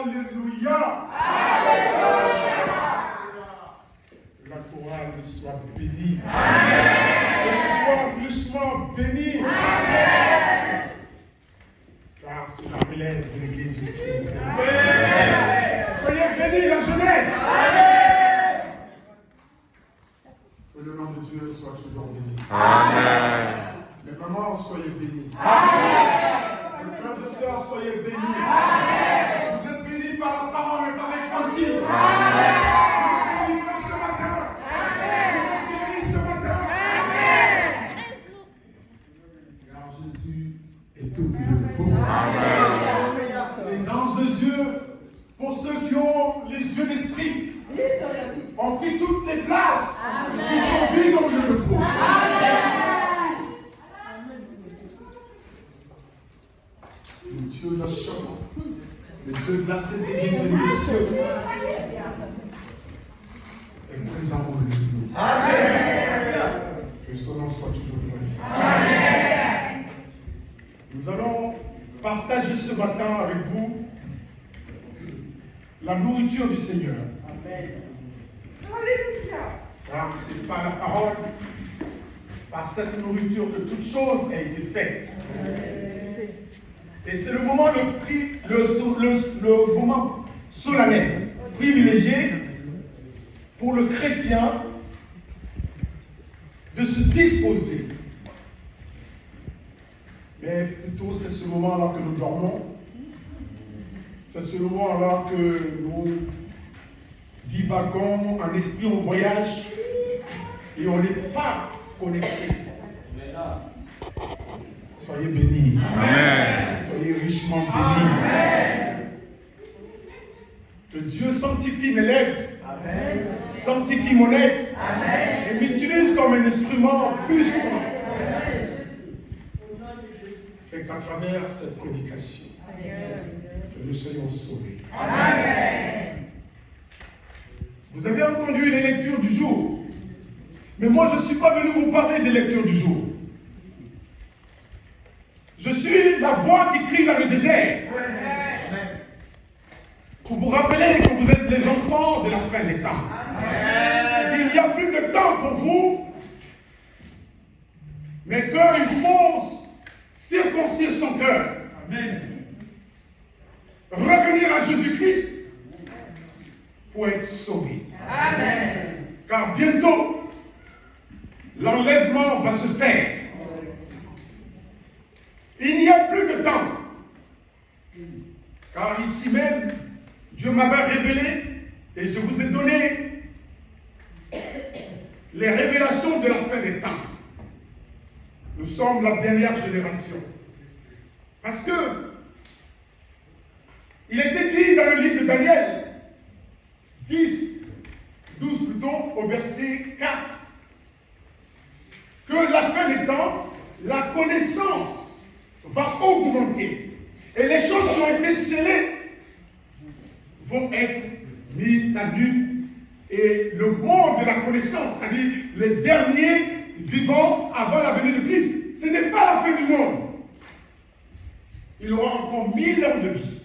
Alléluia. La chorale soit bénie. Qu'elle soit richement bénie. Car cela relève de l'Église du Seigneur. Soyez bénis, la jeunesse. Que le nom de Dieu soit toujours béni. Amen. Les mamans, soyez bénis. Amen. Les frères et sœurs, soyez bénis. Amen. Vous êtes bénis par la parole et par les cantiques. Amen. Vous êtes bénis ce matin. Vous êtes bénis ce matin. Car Jésus est au milieu de vous. Les anges de Dieu, pour ceux qui ont les yeux d'esprit, ont pris toutes les places qui sont vides au milieu de vous. Le Dieu de la chambre, le Dieu de la Sainte Église de Dieu est présent au milieu de nous. Amen. Que son nom soit toujours glorifié. Amen. Nous allons partager ce matin avec vous la nourriture du Seigneur. Amen. Alléluia. Car c'est par la parole, par cette nourriture que toute chose a été faite. Et c'est le moment, le moment solennel, privilégié pour le chrétien de se disposer. Mais plutôt c'est ce moment-là que nous dormons. C'est ce moment-là que nous divaguons en esprit, on voyage et on n'est pas connecté. Soyez bénis. Amen. Soyez richement bénis. Amen. Que Dieu sanctifie mes lèvres, Amen. sanctifie mon être Amen. et m'utilise comme un instrument puissant. Et qu'à travers cette prédication, que nous soyons sauvés. Amen. Vous avez entendu les lectures du jour. Mais moi, je ne suis pas venu vous parler des lectures du jour. Je suis la voix qui crie dans le désert. Pour vous rappeler que vous êtes les enfants de la fin des temps. Il n'y a plus de temps pour vous, mais qu'il faut circoncire son cœur. Revenir à Jésus-Christ pour être sauvé. Amen. Car bientôt, l'enlèvement va se faire. Il n'y a plus de temps. Car ici même, Dieu m'avait révélé et je vous ai donné les révélations de la fin des temps. Nous sommes la dernière génération. Parce que il a été dit dans le livre de Daniel 10, 12 plutôt, au verset 4, que la fin des temps, la connaissance va augmenter. Et les choses qui ont été scellées vont être mises à nu. Et le monde de la connaissance, c'est-à-dire les derniers vivants avant la venue de Christ, ce n'est pas la fin du monde. Il aura encore 1000 ans de vie.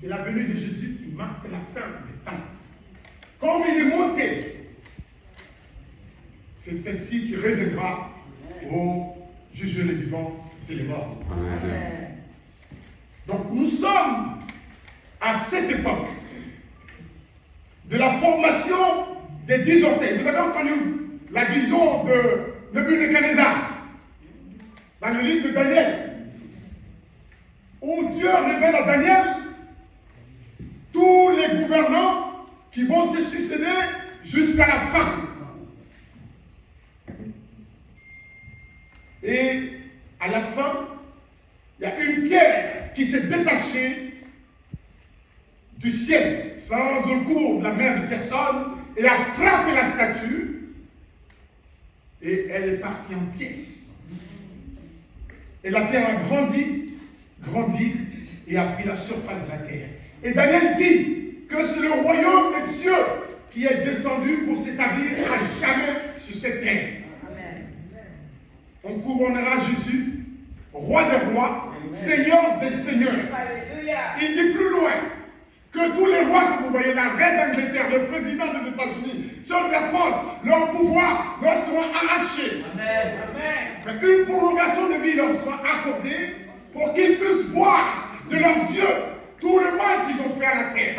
C'est la venue de Jésus qui marque la fin des temps. Comme il est monté, c'est ainsi qu'il reviendra pour juger les vivants et les morts. Amen. Donc nous sommes à cette époque de la formation des 10 orteils. Vous avez entendu la vision de Nebuchadnezzar dans le livre de Daniel, où Dieu révèle à Daniel tous les gouvernants qui vont se succéder jusqu'à la fin. Et à la fin, il y a une pierre qui s'est détachée du ciel, sans recours de la main de personne, et a frappé la statue, et elle est partie en pièces. Et la pierre a grandi, et a pris la surface de la terre. Et Daniel dit que c'est le royaume de Dieu qui est descendu pour s'établir à jamais sur cette terre. Amen. On couronnera Jésus, roi des rois, Seigneur des seigneurs. Il dit plus loin que tous les rois que vous voyez, la reine d'Angleterre, le président des États-Unis, ceux de la France, leur pouvoir leur sera arraché. Mais une prolongation de vie leur sera accordée pour qu'ils puissent voir de leurs yeux tout le mal qu'ils ont fait à la terre.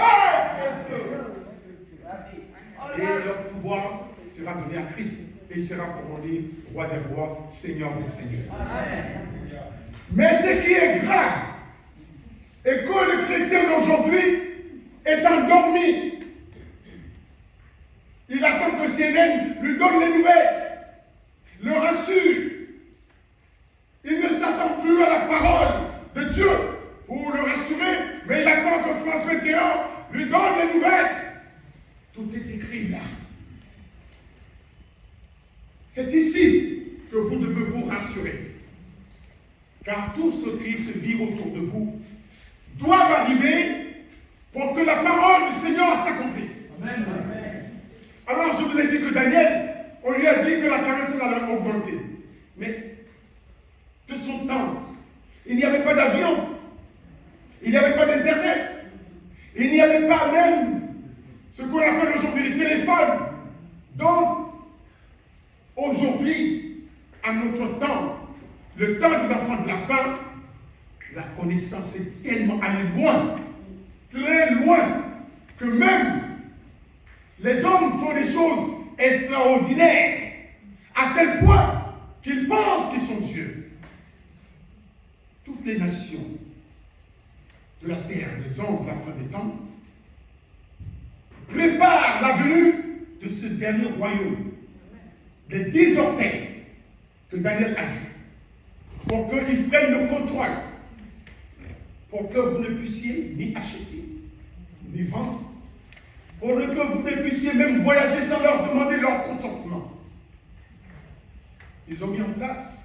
Et leur pouvoir sera donné à Christ et sera couronné roi des rois, seigneur des seigneurs. Mais ce qui est grave est que le chrétien d'aujourd'hui est endormi. Il attend que CNN lui donne les nouvelles, le rassure. Il ne s'attend plus à la parole de Dieu pour le rassurer, mais il attend que France 21 lui donne les nouvelles. Tout est écrit là. C'est ici que vous devez vous rassurer. Car tout ce qui se vit autour de vous doit arriver pour que la parole du Seigneur s'accomplisse. Alors je vous ai dit que Daniel, on lui a dit que la caresse allait augmenter. Mais de son temps, il n'y avait pas d'avion, il n'y avait pas d'internet, il n'y avait pas même ce qu'on appelle aujourd'hui les téléphones. Donc, aujourd'hui, à notre temps, le temps des enfants de la fin, la connaissance est tellement allée loin, très loin, que même les hommes font des choses extraordinaires, à tel point qu'ils pensent qu'ils sont Dieu. Toutes les nations de la terre, des hommes de la fin des temps, préparent la venue de ce dernier royaume, des 10 orteils que Daniel a vu, pour qu'ils prennent le contrôle, pour que vous ne puissiez ni acheter, ni vendre, pour que vous ne puissiez même voyager sans leur demander leur consentement. Ils ont mis en place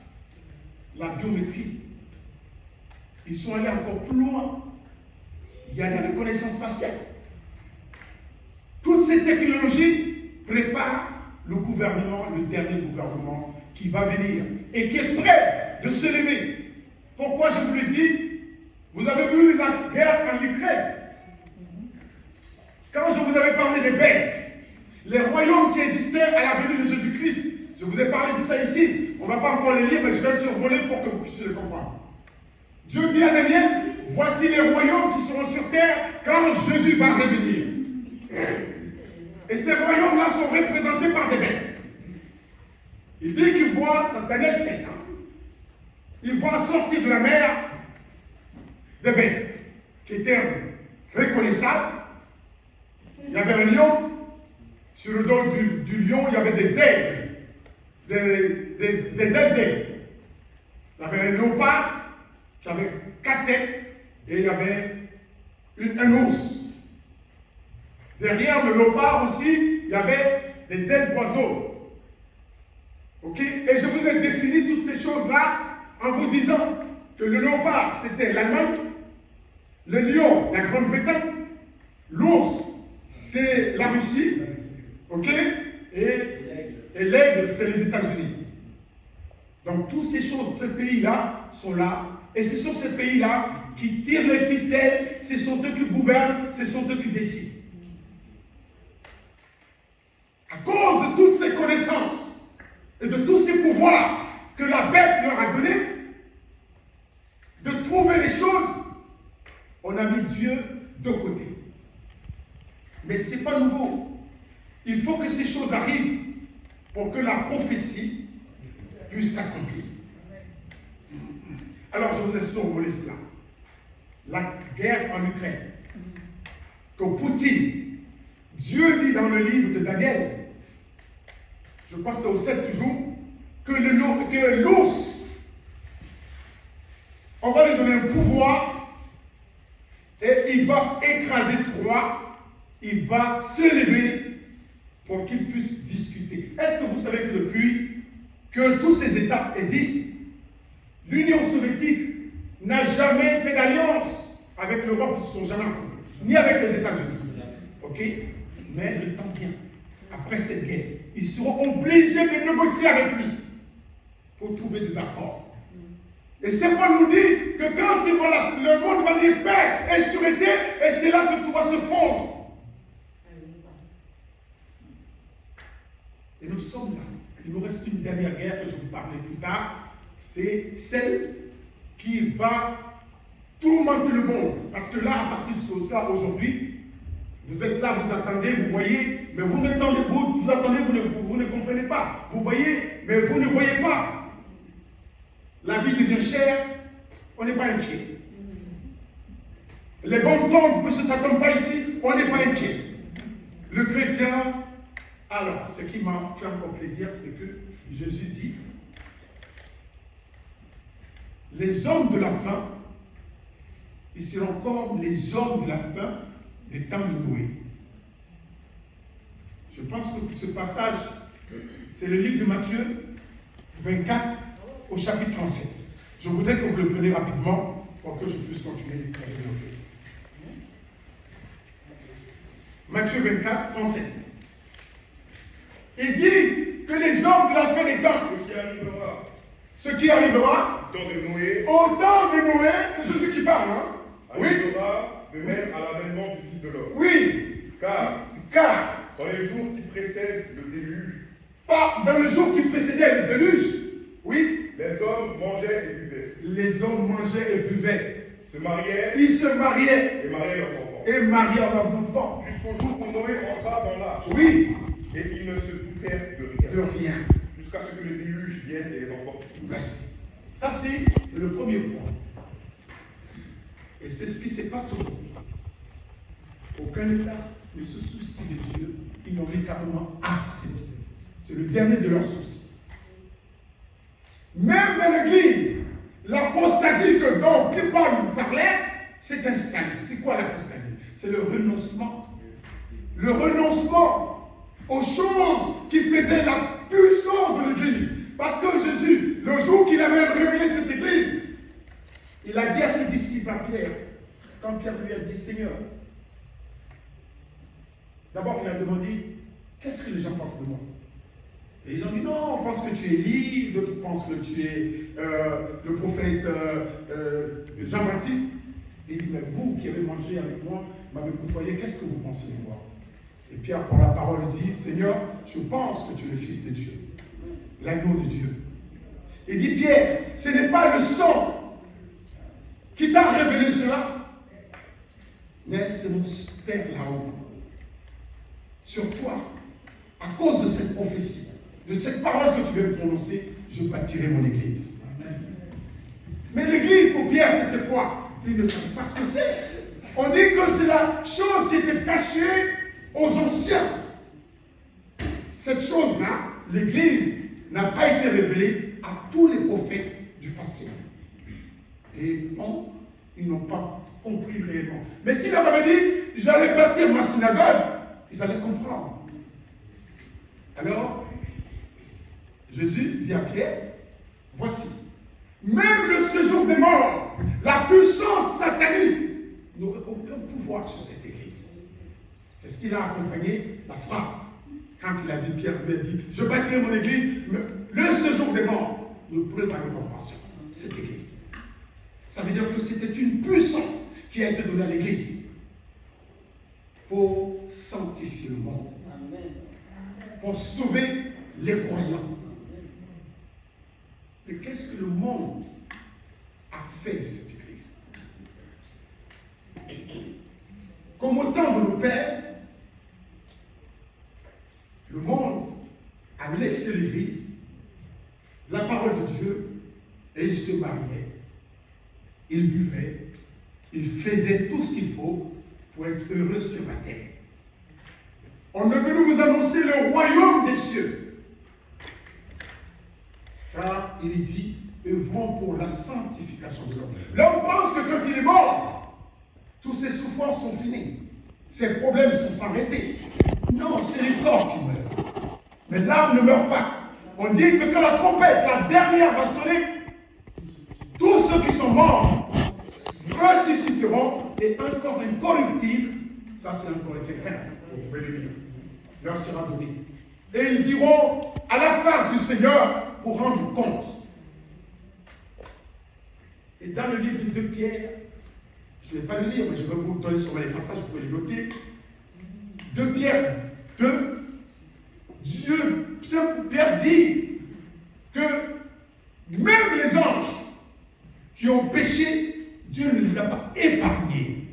la biométrie. Ils sont allés encore plus loin. Il y a la reconnaissance faciale. Toutes ces technologies préparent le gouvernement, le dernier gouvernement qui va venir et qui est prêt de se lever. Pourquoi je vous le dis? Vous avez vu la guerre en Ukraine. Quand je vous avais parlé des bêtes, les royaumes qui existaient à la venue de Jésus-Christ, je vous ai parlé de ça ici. On ne va pas encore les lire, mais je vais survoler pour que vous puissiez le comprendre. Dieu dit à Daniel, voici les royaumes qui seront sur terre quand Jésus va revenir. Et ces royaumes-là sont représentés par des bêtes. Il dit qu'il voit, ça Daniel 7 ans, il voit sortir de la mer des bêtes qui étaient reconnaissables. Il y avait un lion, sur le dos du lion, il y avait des aigles, des ailes d'aigle. Il y avait un léopard qui avait 4 têtes et il y avait un ours. Derrière le léopard aussi, il y avait des ailes d'oiseaux. Ok? Et je vous ai défini toutes ces choses-là en vous disant que le léopard, c'était l'Allemagne, le lion, la Grande-Bretagne, l'ours, c'est la Russie, ok? Et l'aigle, c'est les États-Unis. Donc, toutes ces choses, ces pays-là sont là. Et ce sont ces pays-là qui tirent les ficelles, ce sont eux qui gouvernent, ce sont eux qui décident. À cause de toutes ces connaissances et de tous ces pouvoirs que la bête leur a donnés, de trouver les choses, on a mis Dieu de côté. Mais ce n'est pas nouveau. Il faut que ces choses arrivent pour que la prophétie puisse s'accomplir. Alors je vous ai survolé cela. La guerre en Ukraine. Que Poutine, Dieu dit dans le livre de Daniel, je crois que c'est au 7 toujours, que l'ours, on va lui donner un pouvoir et il va écraser Troie, il va se lever pour qu'il puisse discuter. Est-ce que vous savez que depuis que tous ces États existent, l'Union soviétique n'a jamais fait d'alliance avec l'Europe, ils ne se sont jamais rencontrés, ni avec les États-Unis. Ok? Mais le temps vient. Après cette guerre, ils seront obligés de négocier avec lui pour trouver des accords. Et Saint Paul nous dit que quand le monde va dire paix et sûreté, et c'est là que tout va se fondre. Et nous sommes là. Il nous reste une dernière guerre que je vous parlerai plus tard. C'est celle qui va tourmenter le monde. Parce que là, à partir de ce soir, aujourd'hui, vous êtes là, vous attendez, vous voyez, mais vous n'entendez, vous attendez, vous ne comprenez pas. Vous voyez, mais vous ne voyez pas. La vie devient chère, on n'est pas inquiet. Les bombes tombent, mais ça ne tombe pas ici, on n'est pas inquiet. Le chrétien, alors, ce qui m'a fait encore plaisir, c'est que Jésus dit, les hommes de la fin, ils seront comme les hommes de la fin des temps de Noé. Je pense que ce passage, c'est le livre de Matthieu 24 au chapitre 37. Je voudrais que vous le preniez rapidement pour que je puisse continuer à développer. Matthieu 24, 37. Il dit que les hommes de la fin des temps, ce qui arrivera, au temps de Noé, au temps de Noé, c'est Jésus qui parle, hein? Oui. arrivera de même à l'avènement du Fils de l'homme. Oui. Car dans les jours qui précèdent le déluge, dans le jour qui précédait le déluge, oui, les hommes mangeaient et buvaient, les hommes mangeaient et buvaient. se mariaient Ils se mariaient et mariaient leurs enfants. et mariaient leurs enfants. Jusqu'au jour où Noé entra dans l'arche. Oui, Et ils ne se doutèrent de rien. de rien. Jusqu'à ce que le déluge vienne et les emporte. Merci. Ça, c'est le premier point. Et c'est ce qui se passe aujourd'hui. Aucun État ne se soucie de Dieu. Ils n'ont mis carrément à côté de Dieu. C'est le dernier de leurs soucis. Même dans l'Église, l'apostasie dont Paul nous parlait, c'est installé. C'est quoi l'apostasie? C'est le renoncement. Le renoncement aux choses qui faisaient la puissance de l'Église. Parce que Jésus, le jour qu'il avait révélé cette Église, il a dit à ses disciples, à Pierre, quand Pierre lui a dit, Seigneur, d'abord il a demandé, qu'est-ce que les gens pensent de moi? Et ils ont dit, non, on pense que tu es Élie, d'autres pensent que tu es le prophète Jean-Baptiste. Et il dit, mais vous qui avez mangé avec moi, m'avez côtoyé, qu'est-ce que vous pensez de moi? Et Pierre, par la parole, dit, Seigneur, je pense que tu es le Fils de Dieu, l'agneau de Dieu. Il dit, Pierre, ce n'est pas le sang qui t'a révélé cela, mais c'est mon Père là-haut. Sur toi, à cause de cette prophétie, de cette parole que tu viens de prononcer, je bâtirai mon église. Mais l'église, pour Pierre, c'était quoi? Il ne savait pas ce que c'est. On dit que c'est la chose qui était cachée aux anciens. Cette chose-là, l'église, n'a pas été révélée à tous les prophètes du passé. Et non, ils n'ont pas compris réellement. Mais s'il leur avait dit, j'allais bâtir ma synagogue, ils allaient comprendre. Alors, Jésus dit à Pierre, voici, même le séjour des morts, la puissance satanique, n'aurait aucun pouvoir sur cette église. C'est ce qu'il a accompagné la phrase. Quand il a dit, Pierre lui a dit, je bâtirai mon église, mais le séjour des morts ne pourrait pas le comprendre cette église. Ça veut dire que c'était une puissance qui a été donnée à l'église pour sanctifier le monde, pour sauver les croyants. Mais qu'est-ce que le monde a fait de cette église? Comme au temps de nos pères, le monde a laissé l'église, la parole de Dieu, et ils se mariaient, ils buvaient, ils faisaient tout ce qu'il faut pour être heureux sur la terre. On est venu vous annoncer le royaume des cieux. Car il est dit, œuvrons pour la sanctification de l'homme. L'homme pense que quand il est mort, tous ses souffrances sont finies. Ses problèmes sont arrêtés. Non, c'est le corps qui meurt. Mais l'âme ne meurt pas. On dit que quand la trompette, la dernière, va sonner, tous ceux qui sont morts ressusciteront et un corps incorruptible, ça c'est un Corinthiens 15, vous pouvez le lire, leur sera donné. Et ils iront à la face du Seigneur pour rendre compte. Et dans le livre de Pierre, je ne vais pas le lire, mais je vais vous donner sur les passages, vous pouvez les noter. 2 Pierre 2, Pierre dit que même les anges qui ont péché, Dieu ne les a pas épargnés.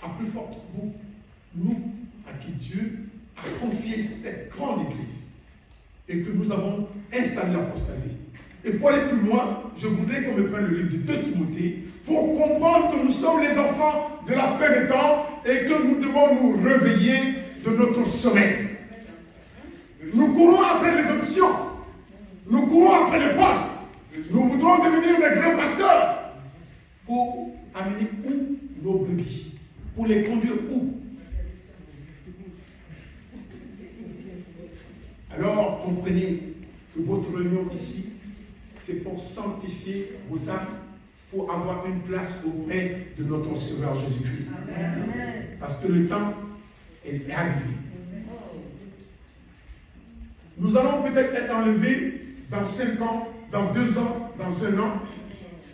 À plus forte vous, nous, à qui Dieu a confié cette grande église et que nous avons installé l'apostasie. Et pour aller plus loin, je voudrais qu'on me prenne le livre de 2 Timothée pour comprendre que nous sommes les enfants de la fin des temps et que nous devons nous réveiller de notre sommeil. Nous courons après les options. Nous courons après les postes. Nous voudrons devenir des grands pasteurs pour amener où nos brebis, pour les conduire où. Alors comprenez que votre réunion ici, c'est pour sanctifier vos âmes, pour avoir une place auprès de notre Sauveur Jésus-Christ. Parce que le temps est arrivé. Nous allons peut-être être enlevés dans 5 ans, dans 2 ans, dans 1 an.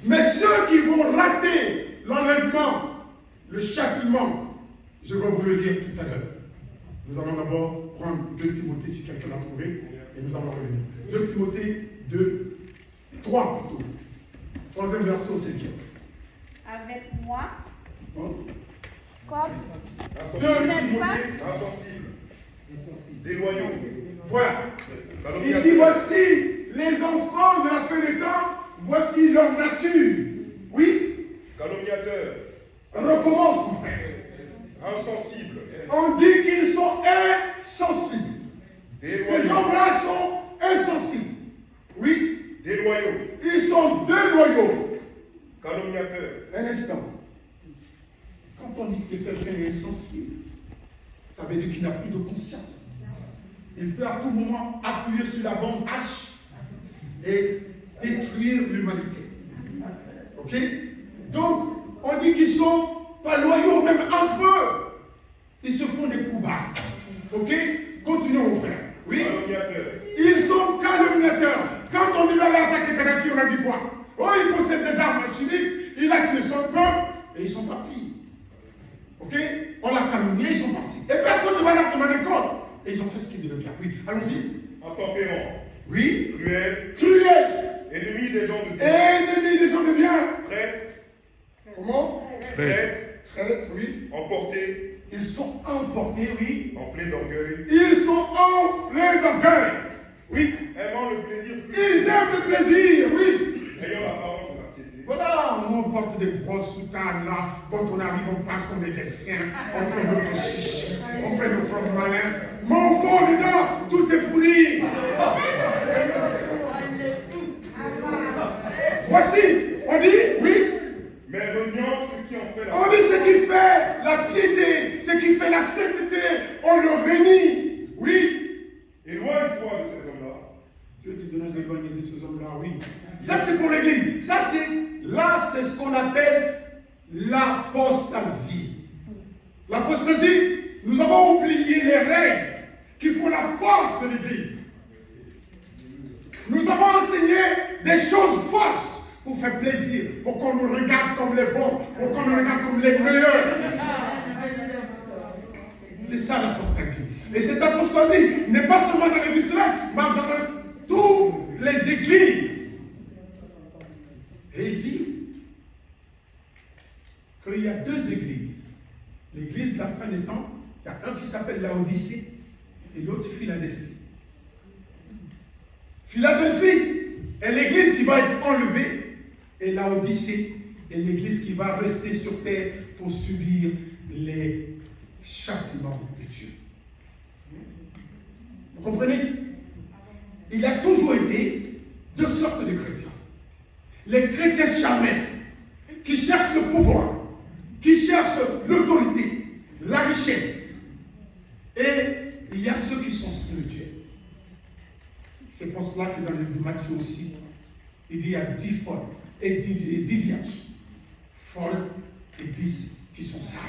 Mais ceux qui vont rater l'enlèvement, le châtiment, je vais vous le dire tout à l'heure. Nous allons d'abord prendre 2 Timothée, si quelqu'un l'a trouvé, et nous allons revenir. 2 Timothée 2, 3 plutôt. 3e verset au 5e. Avec moi, Bon. comme 2 Timothée, insensible, déloyaux. voilà. Il dit, calomniateurs, voici les enfants de la fin des temps, voici leur nature. Oui, calomniateurs, recommence mon frère. insensibles, On dit qu'ils sont insensibles. Ces déloyaux, hommes-là sont insensibles. Oui, déloyaux, ils sont déloyaux. calomniateurs, Un instant. Quand on dit que quelqu'un est insensible, ça veut dire qu'il n'a plus de conscience. Il peut à tout moment appuyer sur la bombe H et détruire l'humanité. Ok? Donc, on dit qu'ils sont pas loyaux, même entre eux. Ils se font des coups bas. Ok? Continuons, mon frère. Oui? calomniateurs, Ils sont calomniateurs. Quand on devait aller attaquer Kadhafi, on a dit quoi? Oh, ils possèdent des armes chimiques, il a tué son peuple, et ils sont partis. Ok? On l'a calomnié, ils sont partis. Et personne ne va leur demander compte. Et ils ont fait ce qu'ils devaient faire. Oui, allons-y. intempérants, Oui. cruels, Cruels. ennemis des gens de Dieu, Ennemis des gens de bien. traîtres, Comment? traîtres, Traîtres, oui. emportés, Ils sont emportés, oui. enflés d'orgueil, Ils sont enflés d'orgueil. Oui. aimant le plaisir, Ils aiment le plaisir, oui. ayant l'apparence de la piété. Voilà, on porte des grosses soutanes là. Quand on arrive, on passe comme des saints. On fait notre chichi. On fait notre malin. Mais au fond, dedans, tout est pourri. Voici, on dit, oui. Mais reniant ce qui en fait la On dit ce qui fait la piété, ce qui fait la sainteté, on le réunit. Oui. éloigne-toi de ces hommes-là. Dieu dit de nous éloigner de ces hommes-là, oui. Ça, c'est pour l'église. Ça, c'est ce qu'on appelle l'apostasie. L'apostasie, nous avons oublié les règles qui font la force de l'église. Nous avons enseigné des choses fausses pour faire plaisir, pour qu'on nous regarde comme les bons, pour qu'on nous regarde comme les meilleurs. C'est ça l'apostasie. Et cette apostasie n'est pas seulement dans l'église, mais dans toutes les églises. Et il dit qu'il y a 2 églises. L'église de la fin des temps, il y a un qui s'appelle Laodicée et l'autre Philadelphie. Philadelphie est l'église qui va être enlevée et Laodicée est l'église qui va rester sur terre pour subir les châtiments de Dieu. Vous comprenez? Il a toujours été 2 sortes de chrétiens. Les chrétiens charnels qui cherchent le pouvoir, qui cherchent l'autorité, la richesse. Et il y a ceux qui sont spirituels. C'est pour cela que dans le livre de Matthieu aussi, il dit il y a 10 folles et 10 vierges. Folles et 10 qui sont sages.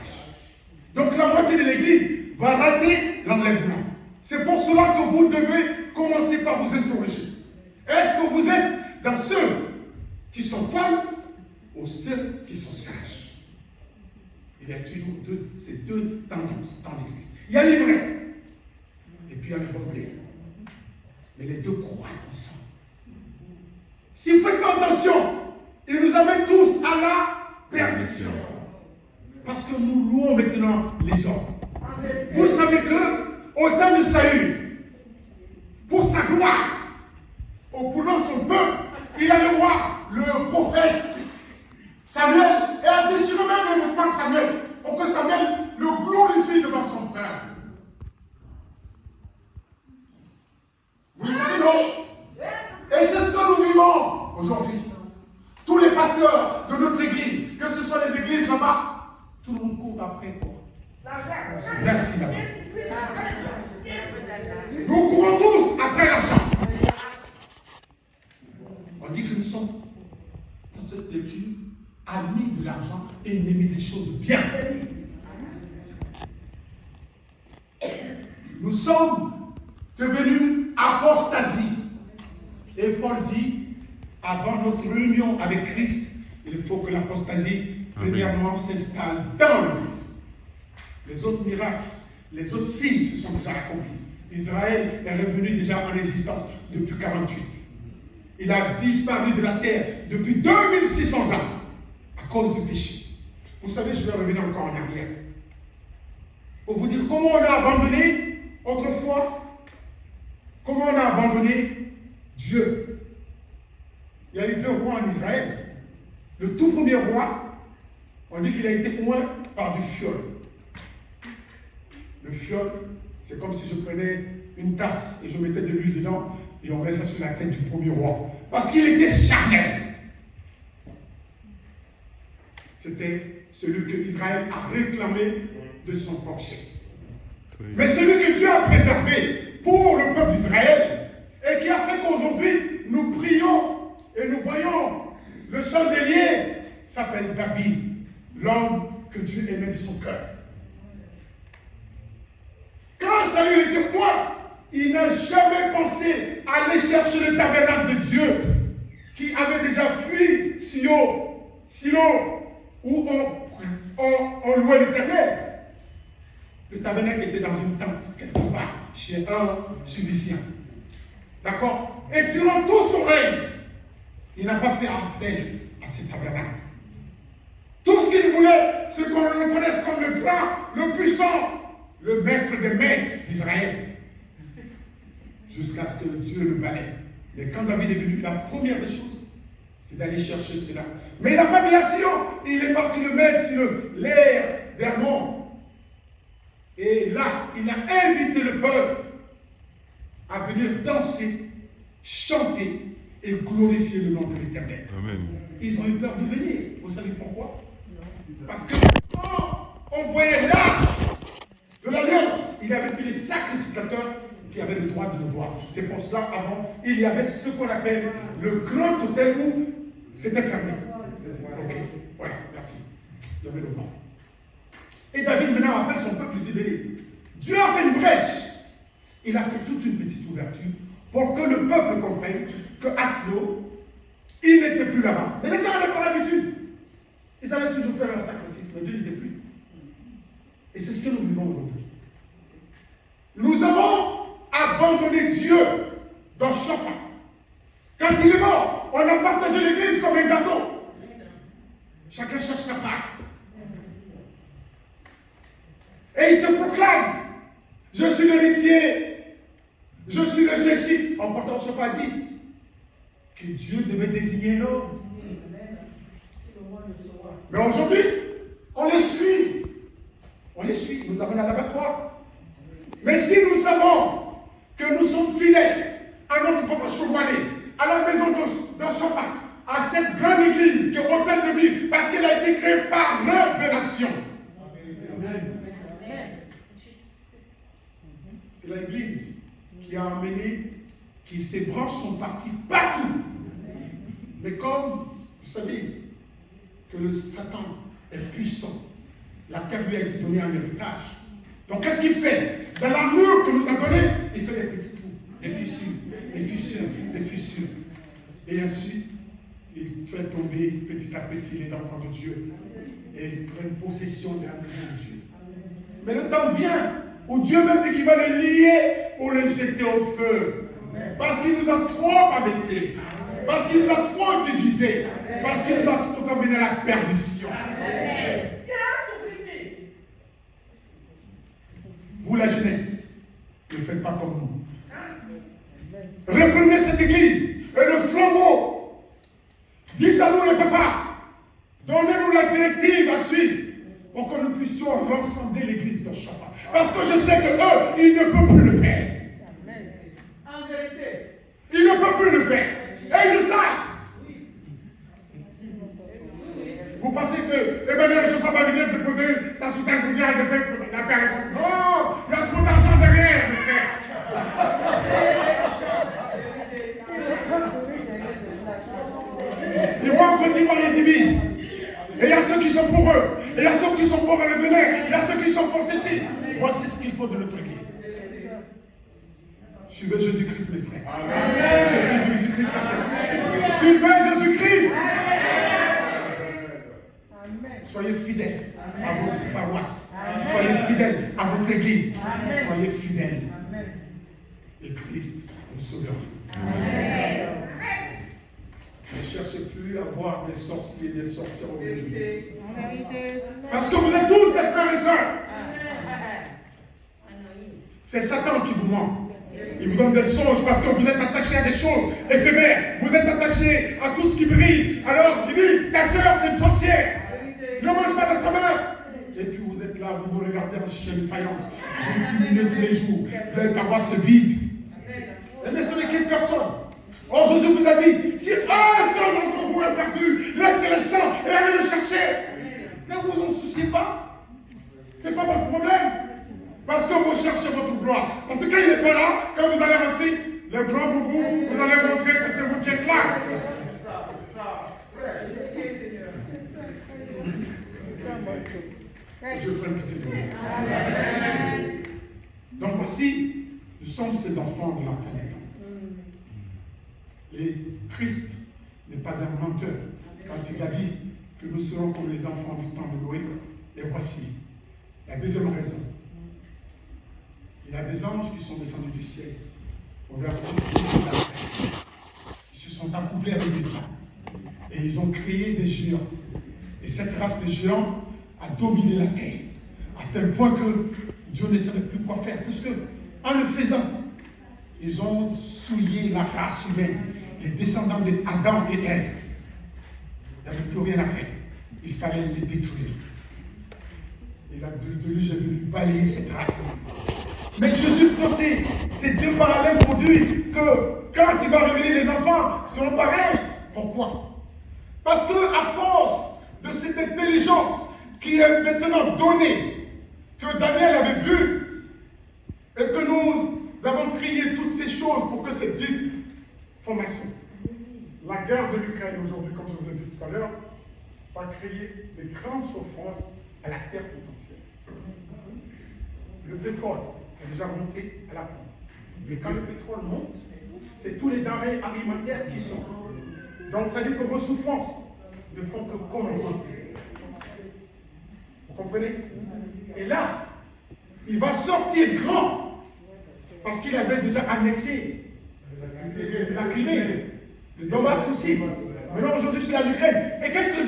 Donc la moitié de l'église va rater l'enlèvement. C'est pour cela que vous devez commencer par vous interroger. Est-ce que vous êtes dans ceux qui sont folles aux ceux qui sont sages. Il y a toujours ces deux tendances dans l'Église. Il y a les vrais et puis il y a les bons blés. Mais les deux croient ensemble. Si vous faites pas attention, ils nous amènent tous à la perdition. Parce que nous louons maintenant les hommes. Vous savez que, au temps de Saül, pour sa gloire, au boulot de son peuple, il a le roi, le prophète Samuel, et a déchiré même le vêtement de Samuel, pour que Samuel le glorifie devant son peuple. Vous le savez, non? Et c'est ce que nous vivons aujourd'hui. Tous les pasteurs de notre église, que ce soit les églises là-bas, tout le monde court après quoi? Merci là-bas. Nous courons tous après l'argent. On dit que nous sommes, dans cette lecture, amis de l'argent et ennemis des choses bien. Nous sommes devenus apostasie. Et Paul dit, avant notre réunion avec Christ, il faut que l'apostasie, premièrement, s'installe dans l'Église. Les autres miracles, les autres signes se sont déjà accomplis. Israël est revenu déjà en existence depuis 48. Il a disparu de la terre depuis 2600 ans à cause du péché. Vous savez, je vais revenir encore en arrière. Pour vous dire comment on a abandonné autrefois, comment on a abandonné Dieu. Il y a eu 2 rois en Israël. Le tout premier roi, on dit qu'il a été oint par du fiol. Le fiol, c'est comme si je prenais une tasse et je mettais de l'huile dedans et on mettait ça sur la tête du premier roi. Parce qu'il était charnel. C'était celui que Israël a réclamé de son propre chef. Mais celui que Dieu a préservé pour le peuple d'Israël et qui a fait qu'aujourd'hui nous prions et nous voyons le chandelier s'appelle David, l'homme que Dieu aimait de son cœur. Quand Saül était roi, il n'a jamais pensé à aller chercher le tabernacle de Dieu qui avait déjà fui Silo, où on louait l'Éternel. Le tabernacle était dans une tente, quelque part, chez un Sulicien. D'accord? Et durant tout son règne, il n'a pas fait appel à ces tabernacles. Tout ce qu'il voulait, c'est qu'on le reconnaisse comme le grand, le puissant, le maître des maîtres d'Israël. Jusqu'à ce que Dieu le balaie. Mais quand David est venu, la première des choses, c'est d'aller chercher cela. Mais il n'a pas mis à Sion, il est parti le mettre sur l'air d'Hermon. Et là, il a invité le peuple à venir danser, chanter et glorifier le nom de l'Éternel. Ils ont eu peur de venir. Vous savez pourquoi? Parce que quand on voyait l'âge de l'alliance, il y avait que les sacrificateurs qui avaient le droit de le voir. C'est pour cela, avant, il y avait ce qu'on appelle le grand hôtel où c'était fermé. Ok, voilà, merci. Je vais le voir. Et David maintenant appelle son peuple et dit, Dieu a fait une brèche. Il a fait toute une petite ouverture pour que le peuple comprenne que Aslo, il n'était plus là-bas. Mais les gens n'avaient pas l'habitude. Ils allaient toujours faire un sacrifice, mais Dieu n'était plus. Et c'est ce que nous vivons aujourd'hui. Nous avons abandonné Dieu dans Shofar. Quand il est mort, on a partagé l'église comme un gâteau. Chacun cherche sa part. Et il se proclame, je suis l'héritier, je suis le ceci. En portant Shofar dit que Dieu devait désigner l'homme. Mais aujourd'hui, on les suit. On les suit, nous avons un abattoir. Mais si nous savons que nous sommes fidèles à notre propre Chououané, à la maison de Shofar, à cette grande église qui est hôtel de vie, parce qu'elle a été créée par révélation. C'est l'église qui a amené, qui ses branches sont parties partout. Mais comme vous savez que le Satan est puissant, la terre lui a été donnée en héritage. Donc qu'est-ce qu'il fait? Dans l'armure que nous a donnée, il fait des petits trous, des fissures, des fissures, des fissures. Et ainsi, il fait tomber petit à petit les enfants de Dieu et ils prennent possession de la maison de Dieu. Mais le temps vient où Dieu même dit qu'il va les lier pour les jeter au feu. Parce qu'il nous a trop embêtés. Parce qu'il nous a trop divisés. Parce qu'il nous a trop amené à la perdition. Vous, la jeunesse, ne faites pas comme nous. Reprenez cette église et le flambeau. Dites à nous les papas, donnez-nous la directive à suivre pour que nous puissions rassembler l'église de Chafa. Parce que je sais que eux, ils ne peuvent plus le faire. En vérité. Ils ne peuvent plus le faire. Et ils le savent. Vous pensez que Emmanuel Chafa va venir déposer sa soutane pour dire je fais la paix. Non, il y a trop d'argent derrière, mes frères. Ils vont entretenir les divises. Et il y a ceux qui sont pour eux. Et il y a ceux qui sont pour le Bénin. Il y a ceux qui sont pour ceci. Voici ce qu'il faut de notre église. Suivez Jésus-Christ, mes frères. Suivez Jésus-Christ, ma sœur. Suivez Jésus-Christ. Soyez fidèles à votre paroisse. Soyez fidèles à votre église. Soyez fidèles. Et Christ nous sauvera. Ne cherchez plus à voir des sorciers, des sorcières au milieu. Parce que vous êtes tous des frères et sœurs. C'est Satan qui vous ment. Il vous donne des songes parce que vous êtes attachés à des choses éphémères. Vous êtes attachés à tout ce qui brille. Alors il dit, ta sœur c'est une sorcière. Ne mange pas de sa main. Et puis vous êtes là, vous vous regardez en chien de faïence. Vous diminuez tous les jours. La paroisse se vide. Mais ce n'est qu'une personne. Oh, Jésus vous a dit, si un seul d'entre vous est perdu, laissez le sang et allez le chercher. Ne vous en souciez pas. Ce n'est pas votre problème. Parce que vous cherchez votre gloire. Parce que quand il n'est pas là, quand vous allez rentrer, le grand boubou, vous allez montrer que c'est vous qui êtes là. Je prends une petite minute. Donc voici, nous sommes ces enfants de la fin des temps. Et Christ n'est pas un menteur quand il a dit que nous serons comme les enfants du temps de Noé. Et voici la deuxième raison. Il y a des anges qui sont descendus du ciel. Au verset 6, ils se sont accouplés avec des femmes. Et ils ont créé des géants. Et cette race de géants a dominé la terre. À tel point que Dieu ne savait plus quoi faire. Puisque, en le faisant, ils ont souillé la race humaine, les descendants d'Adam et Ève. Il n'y avait plus rien à faire. Il fallait les détruire. Et la déluge est venu balayer cette race. Mais Jésus prend ces deux parallèles pour dire que quand il va révéler les enfants, seront pareils. Pourquoi? Parce que à force de cette intelligence qui est maintenant donnée, que Daniel avait vue, et que nous avons crié toutes ces choses pour que cette dite formation. La guerre de l'Ukraine aujourd'hui, comme je vous ai dit tout à l'heure, va créer des grandes souffrances à la terre potentielle. Le pétrole est déjà monté à la pompe. Mais quand le pétrole monte, c'est tous les denrées alimentaires qui sont. Donc ça dit que vos souffrances ne font que commencer. Vous comprenez? Et là, il va sortir grand, parce qu'il avait déjà annexé la Crimée, le Donbass aussi. Maintenant aujourd'hui c'est l'Ukraine. Et qu'est-ce que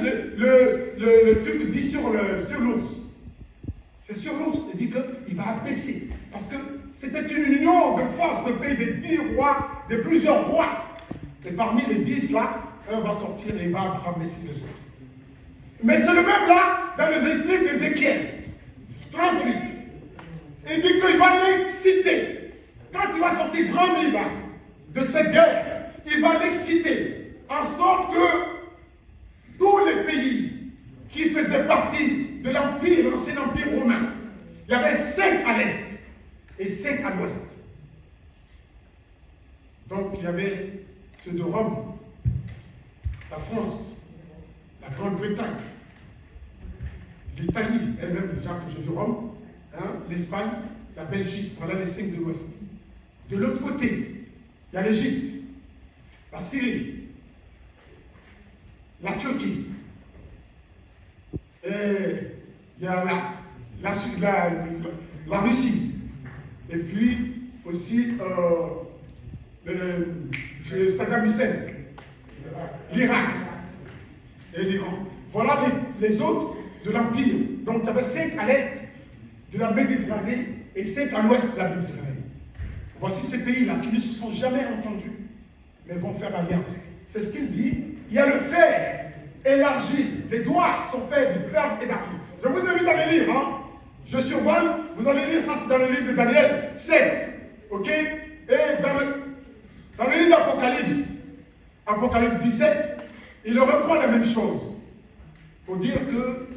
le truc dit sur l'ours? C'est sur l'ours, il dit qu'il va abaisser. Parce que c'était une union de force de pays de 10 rois, de plusieurs rois. Et parmi les 10 là, un va sortir et il va rabaisser les autres. Mais c'est le même là, dans les livres d'Ézéchiel 38. Il dit qu'il va l'exciter. Quand il va sortir grand livre de cette guerre, il va l'exciter. En sorte que tous les pays qui faisaient partie de l'Empire, l'ancien Empire romain, il y avait 5 à l'est et 5 à l'ouest. Donc il y avait ceux de Rome, la France, la Grande-Bretagne, l'Italie elle-même, déjà que je dis Rome, l'Espagne, la Belgique, voilà les 5 de l'ouest. De l'autre côté, il y a l'Égypte, la Syrie, la Turquie. Et il y a la Russie. Et puis aussi Saddam Hussein, l'Irak et l'Iran. Voilà les autres de l'Empire. Donc il y avait 5 à l'est de la Méditerranée et 5 à l'ouest de la Méditerranée. Voici ces pays-là qui ne se sont jamais entendus, mais vont faire alliance. C'est ce qu'il dit. Il y a le fer élargi, les doigts sont faits du fer élargi. Je vous invite à les lire. Hein? Je survole, vous allez lire ça, c'est dans le livre de Daniel 7. Ok? Et dans le livre d'Apocalypse, Apocalypse 17, il reprend la même chose. Pour dire que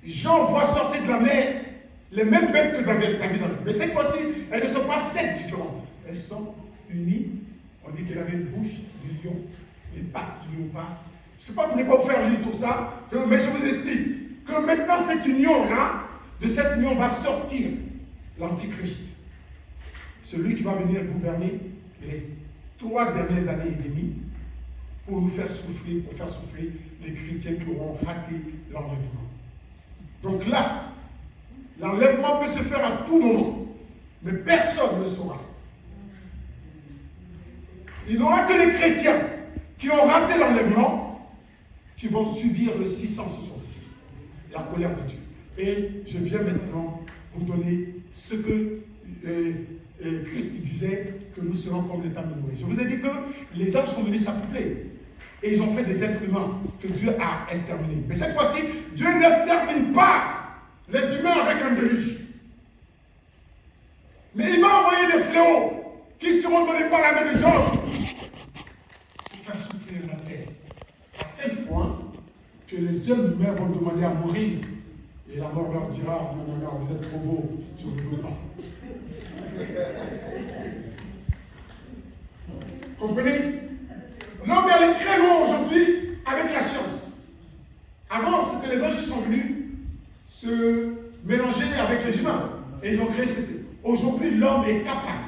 Jean voit sortir de la mer les mêmes bêtes que David. Mais cette fois-ci, elles ne sont pas 7 différentes. Elles sont unies. On dit qu'elle avait une bouche du lion, les pattes du léopard. Je ne sais pas, vous ne pouvez pas vous faire lire tout ça, mais je vous explique que maintenant, cette union-là, de cette union va sortir l'Antichrist. Celui qui va venir gouverner les 3 dernières années et demie pour nous faire souffrir, pour faire souffrir les chrétiens qui auront raté l'enlèvement. Donc là, l'enlèvement peut se faire à tout moment, mais personne ne saura. Il n'y aura que les chrétiens qui ont raté l'enlèvement qui vont subir le 666, la colère de Dieu. Et je viens maintenant vous donner ce que Christ disait, que nous serons comme les temps de Noé. Je vous ai dit que les hommes sont venus s'accoupler et ils ont fait des êtres humains que Dieu a exterminés. Mais cette fois-ci, Dieu n'extermine pas les humains avec un déluge. Mais il va envoyer des fléaux qui seront donnés par la main des hommes pour faire souffrir la terre. À tel point que les hommes humains vont demander à mourir. Et la mort leur dira, non, vous êtes trop beau, je ne vous veux pas. Comprenez? L'homme est allé très loin aujourd'hui avec la science. Avant, c'était les anges qui sont venus se mélanger avec les humains. Et ils ont créé cette... Aujourd'hui, l'homme est capable,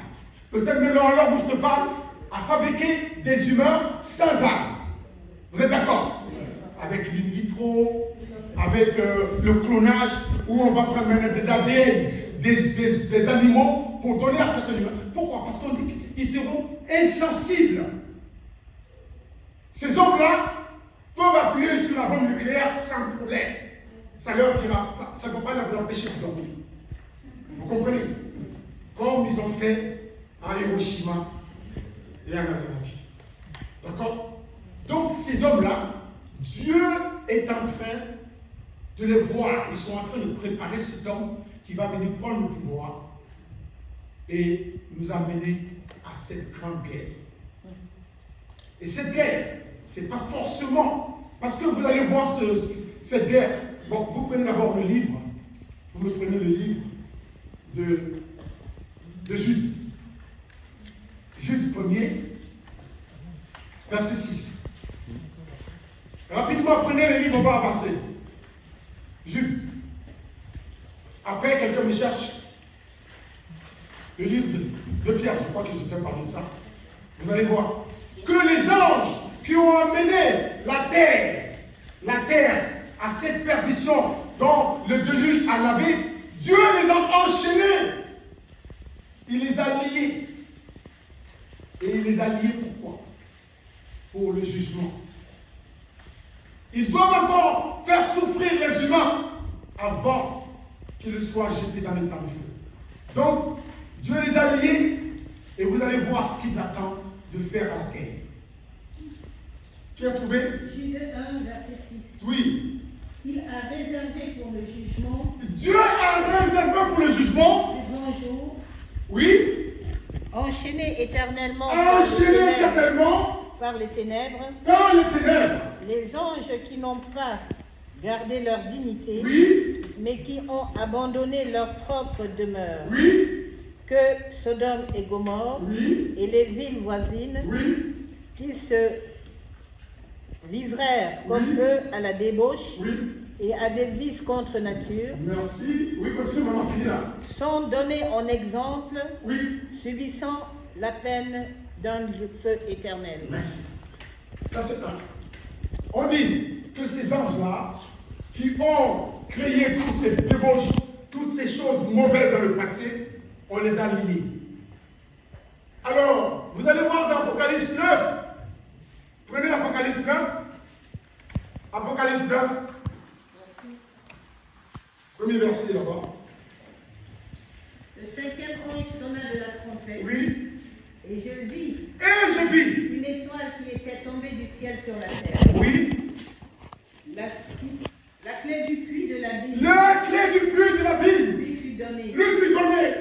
peut-être même à l'heure où je te parle, à fabriquer des humains sans âme. Vous êtes d'accord? Avec l'in vitro, avec le clonage, où on va prendre maintenant des ADN, des animaux pour donner à certains humains. Pourquoi? Parce qu'on dit qu'ils seront insensibles. Ces hommes-là peuvent appuyer sur la bombe nucléaire sans problème. Ça ne va pas leur empêcher de dormir. Vous comprenez? Comme ils ont fait à Hiroshima et à Nagasaki. D'accord? Donc ces hommes-là, Dieu est en train de les voir. Ils sont en train de préparer cet homme qui va venir prendre le pouvoir et nous amener à cette grande guerre. Et cette guerre, ce n'est pas forcément, parce que vous allez voir cette guerre. Bon, vous prenez d'abord le livre, vous me prenez le livre de Jude. Jude 1er, verset 6. Rapidement, prenez le livre, on va avancer. Jude. Après, quelqu'un me cherche le livre de Pierre, je crois que je sais parler de ça. Vous allez voir que les anges qui ont amené la terre à cette perdition dont le déluge a lavé, Dieu les a enchaînés. Il les a liés. Et il les a liés pourquoi? Pour le jugement. Ils doivent encore faire souffrir les humains avant qu'ils soient jetés dans les temps de feu. Donc, Dieu les a liés et vous allez voir ce qu'ils attendent de faire à la terre. Qui a trouvé? Jude 1, verset 6. Oui. Il a réservé pour le jugement. Dieu a réservé pour le jugement. Les grands jours. Oui. Enchaînés éternellement. Enchaînés éternellement. Par les ténèbres. Dans les ténèbres. Les anges qui n'ont pas gardé leur dignité. Oui. Mais qui ont abandonné leur propre demeure. Oui. Que Sodome et Gomorrhe. Oui. Et les villes voisines. Oui. Qui se livrèrent comme eux à la débauche. Oui. Et à des vices contre nature. Merci. Oui, continue, maman, finis là. Sont donnés en exemple. Oui. Subissant la peine d'un feu éternel. Merci. Ça, c'est un. On dit que ces anges-là, qui ont créé toutes ces débauches, toutes ces choses mauvaises dans le passé, on les a liés. Alors, vous allez voir dans Apocalypse 9. Prenez Apocalypse 9. Apocalypse 9. Premier verset là-bas. Le cinquième ange sonna de la trompette. Oui. Et je vis Et je vis. une étoile qui était tombée du ciel sur la terre. Oui. La clé du puits de l'abîme La clé du puits de l'abîme lui fut donnée. lui fut donnée.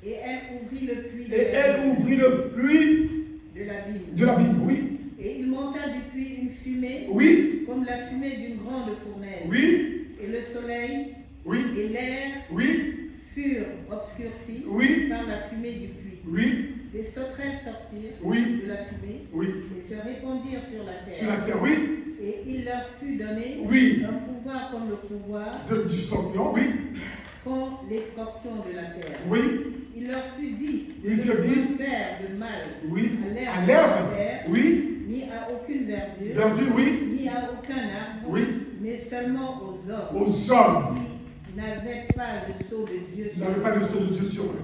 Et elle ouvrit le puits Et elle ouvrit le puits de l'abîme. de l'abîme. Oui. Et il monta du puits une fumée, Oui. comme la fumée d'une grande fournaise. Oui. Et le soleil Oui. et l'air Oui. furent obscurcis Oui. par la fumée du puits. Oui. Des sauterelles sortirent Oui. de la fumée Oui. et se répandirent sur la terre. Sur la terre, oui. Et il leur fut donné Oui. un pouvoir comme le pouvoir Du scorpion, oui. qu'ont les scorpions de la terre. Oui. Il leur fut dit de Il ne fut dit. point faire de mal Oui. à l'herbe À de l'herbe. la terre, Oui. ni à aucune verdure, Verdure, oui. ni à aucun arbre, Oui. mais seulement aux hommes Aux hommes. qui n'avaient pas le sceau de Dieu Ils sur n'avaient pas eux. le sceau de Dieu sur eux.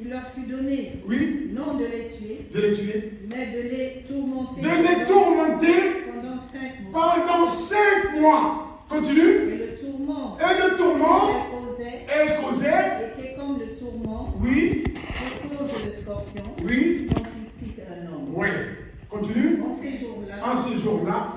Il leur fut donné Oui. non de les tuer, De les tuer. mais de les tourmenter De les tourmenter pendant 5 mois. pendant 5 mois. Continue. Et le tourment Et le tourment, qu'elle elle causait. était comme le tourment Oui. que cause le scorpion Oui. quand il pique un homme. Oui. Continue. En ces jours-là, En ce jour-là,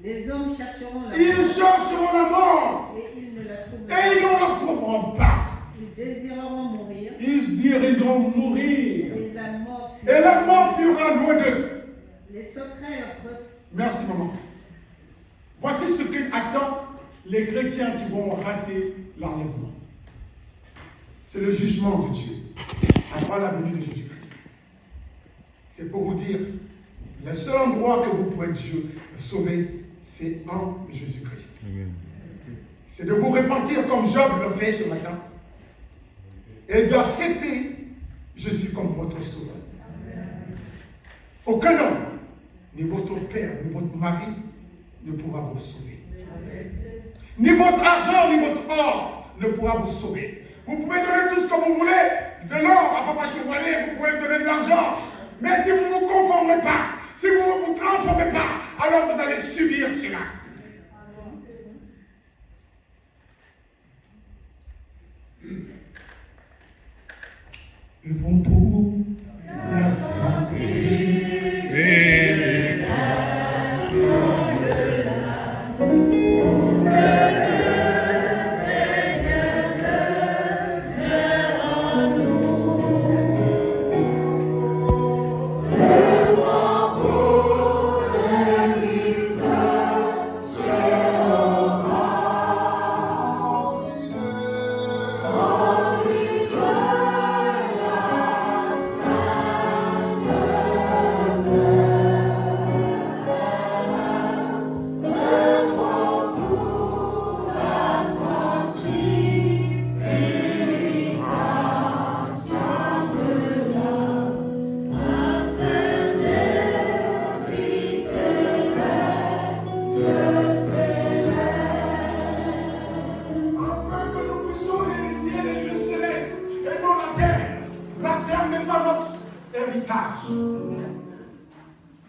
les hommes chercheront la ils mort chercheront la mort. et ils ne la trouveront Et ils ne pas. la trouveront pas. Ils désireront mourir Ils dirigeront mourir. et la mort Et la mort fuira loin d'eux. Les sauterelles Merci, maman. Voici ce que attend les chrétiens qui vont rater l'enlèvement. C'est le jugement de Dieu avant la venue de Jésus-Christ. C'est pour vous dire, le seul endroit que vous pouvez être sauvé, c'est en Jésus-Christ. C'est de vous repentir comme Job le fait ce matin et d'accepter Jésus comme votre sauveur. Aucun homme, ni votre père, ni votre mari, ne pourra vous sauver. Ni votre argent, ni votre or ne pourra vous sauver. Vous pouvez donner tout ce que vous voulez, de l'or à Papa Chevalier, vous pouvez donner de l'argent. Mais si vous ne vous conformez pas, si vous ne vous transformez pas, alors vous allez subir cela. Ils vont pour la santé.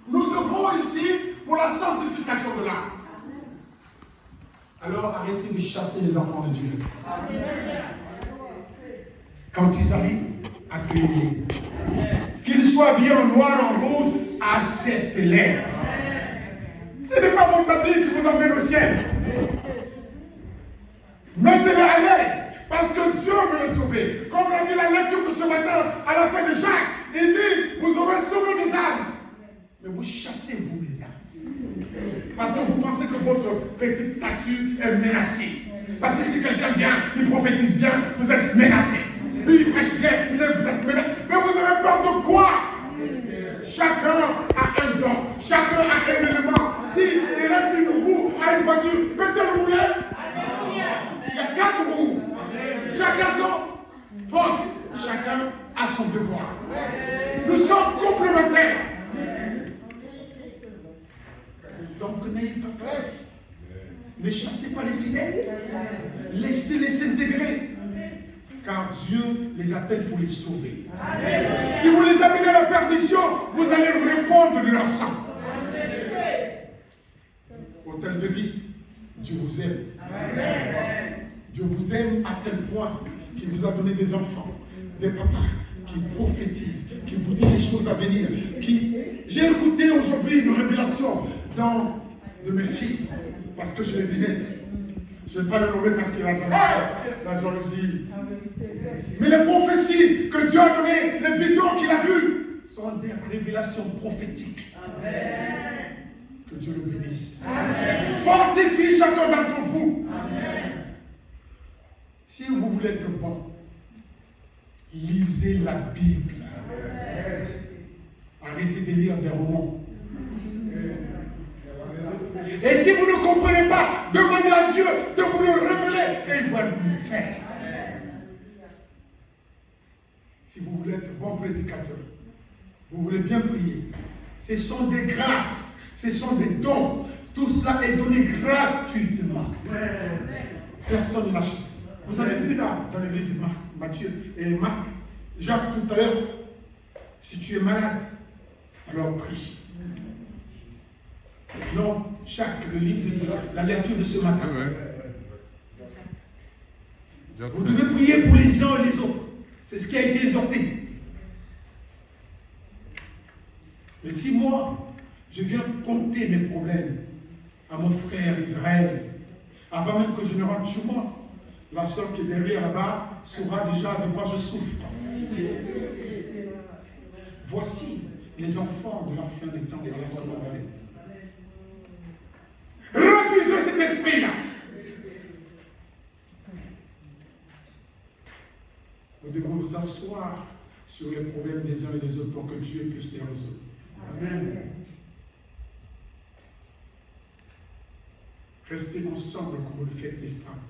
Nous œuvrons ici pour la sanctification de l'âme. Alors arrêtez de chasser les enfants de Dieu. Quand ils arrivent, accueillez-les. Qu'ils soient bien en noir, en rouge, acceptez-les. Ce n'est pas votre habit qui vous emmène au ciel. Mettez-les à l'aise, parce que Dieu veut les sauver. Comme l'a dit la lecture de ce matin, à la fin de Jacques, il dit, vous aurez sauvé des âmes. Mais vous chassez, vous, les âmes. Parce que vous pensez que votre petite statue est menacée. Parce que si quelqu'un vient, il prophétise bien, vous êtes menacé. Il prêche bien, vous êtes menacé. Mais vous avez peur de quoi? Chacun a un don, chacun a un élément. Si il reste une roue à une voiture, peut-elle rouler? Il y a 4 roues. Chacun son poste, chacun a son devoir. Nous sommes complémentaires. Donc n'ayez pas peur. Ne chassez pas les fidèles. Laissez-les s'intégrer. Car Dieu les appelle pour les sauver. Amen. Si vous les amenez à la perdition, vous allez répondre de leur sang. Hôtel de vie, Dieu vous aime. Amen. Dieu vous aime à tel point qu'il vous a donné des enfants, des papas qui prophétisent, qui vous disent les choses à venir. J'ai écouté aujourd'hui une révélation de mes fils, parce que je les vis naître. Je ne vais pas le nommer parce qu'il a la jalousie. Mais les prophéties que Dieu a données, les visions qu'il a vues, sont des révélations prophétiques. Amen. Que Dieu le bénisse. Amen. Fortifie chacun d'entre vous. Amen. Si vous voulez être bon, lisez la Bible. Amen. Arrêtez de lire des romans. Et si vous ne comprenez pas, demandez à Dieu de vous le révéler et il va vous le faire. Si vous voulez être bon prédicateur, vous voulez bien prier, ce sont des grâces, ce sont des dons. Tout cela est donné gratuitement. Personne ne l'achète. Vous avez vu là, dans le livre de Matthieu et Marc, Jacques tout à l'heure, si tu es malade, alors prie. Non, le livre de la lecture de ce matin. Vous devez prier pour les uns et les autres. C'est ce qui a été exhorté. Mais si moi, je viens compter mes problèmes à mon frère Israël, avant même que je ne rentre chez moi, la soeur qui est derrière là-bas saura déjà de quoi je souffre. Voici les enfants de la fin des temps. Voilà ce que vous êtes. Refusez cet esprit-là. Vous devez vous asseoir sur les problèmes des uns et des autres pour que Dieu puisse les résoudre. Amen. Restez ensemble comme vous le faites les femmes.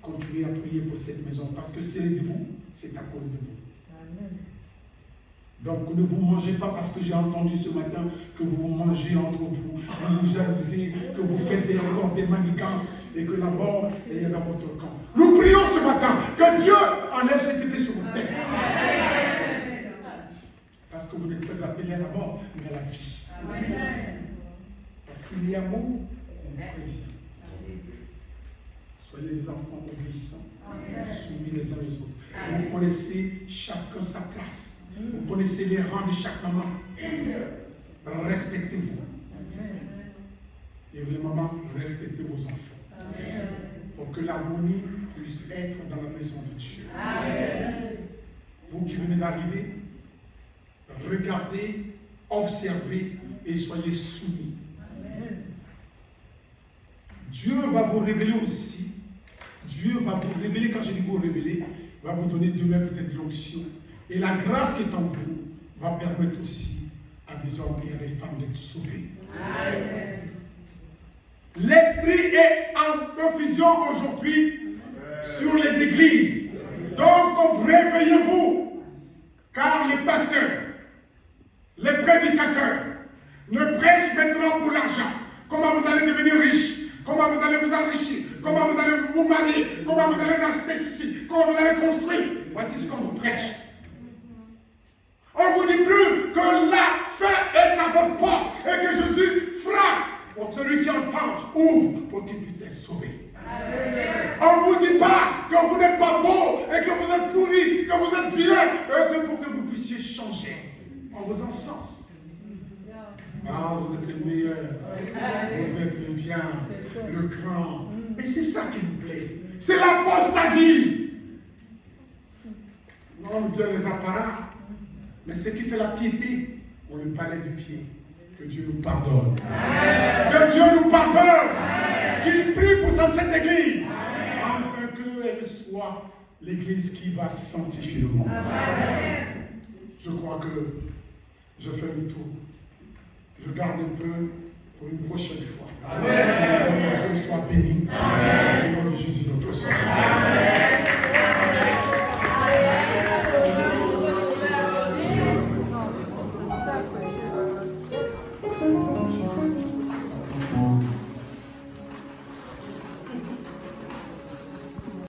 Continuez à prier pour cette maison parce que c'est de vous, c'est à cause de vous. Amen. Donc ne vous mangez pas parce que j'ai entendu ce matin que vous vous mangez entre vous, vous vous jalousez, que vous faites encore des manigances et que la mort est dans votre camp. Nous prions ce matin que Dieu enlève cette épée sur votre tête. Parce que vous n'êtes pas appelés à la mort, mais à la vie. Parce qu'il y a mot, on prévient. Soyez les enfants obéissants, soumis les uns aux autres. Vous connaissez chacun sa place. Vous connaissez les rangs de chaque maman. Respectez-vous. Et les mamans, respectez vos enfants. Pour que l'harmonie puisse être dans la maison de Dieu. Vous qui venez d'arriver, regardez, observez et soyez soumis. Dieu va vous révéler aussi. Dieu va vous révéler, quand je dis vous révéler, va vous donner demain peut-être l'onction. Et la grâce qui est en vous va permettre aussi à des hommes et à des femmes d'être sauvés. L'esprit est en confusion aujourd'hui sur les églises. Donc réveillez-vous, car les pasteurs, les prédicateurs ne prêchent maintenant pour l'argent. Comment vous allez devenir riche? Comment vous allez vous enrichir? Comment vous allez vous marier? Comment vous allez acheter ceci? Comment vous allez construire? Voici ce qu'on vous prêche. On ne vous dit plus que la fin est à votre porte et que Jésus frappe pour celui qui entend, ouvre pour qu'il puisse être sauvé. On ne vous dit pas que vous n'êtes pas beau et que vous êtes pourri, que vous êtes vilain, et que pour que vous puissiez changer. On vous encense. Ah, vous êtes les meilleurs, vous êtes le bien, le grand. Et c'est ça qui nous plaît. C'est l'apostasie. Non, Dieu les apparats. Mais ce qui fait la piété, on le palais du pied. Que Dieu nous pardonne. Que Dieu nous pardonne. Qu'il prie pour cette église. Afin qu'elle soit l'église qui va sanctifier le monde. Je crois que je fais le tour. Je garde un peu pour une prochaine fois. Que Dieu soit béni. Au nom de Jésus notre Seigneur. Thank you.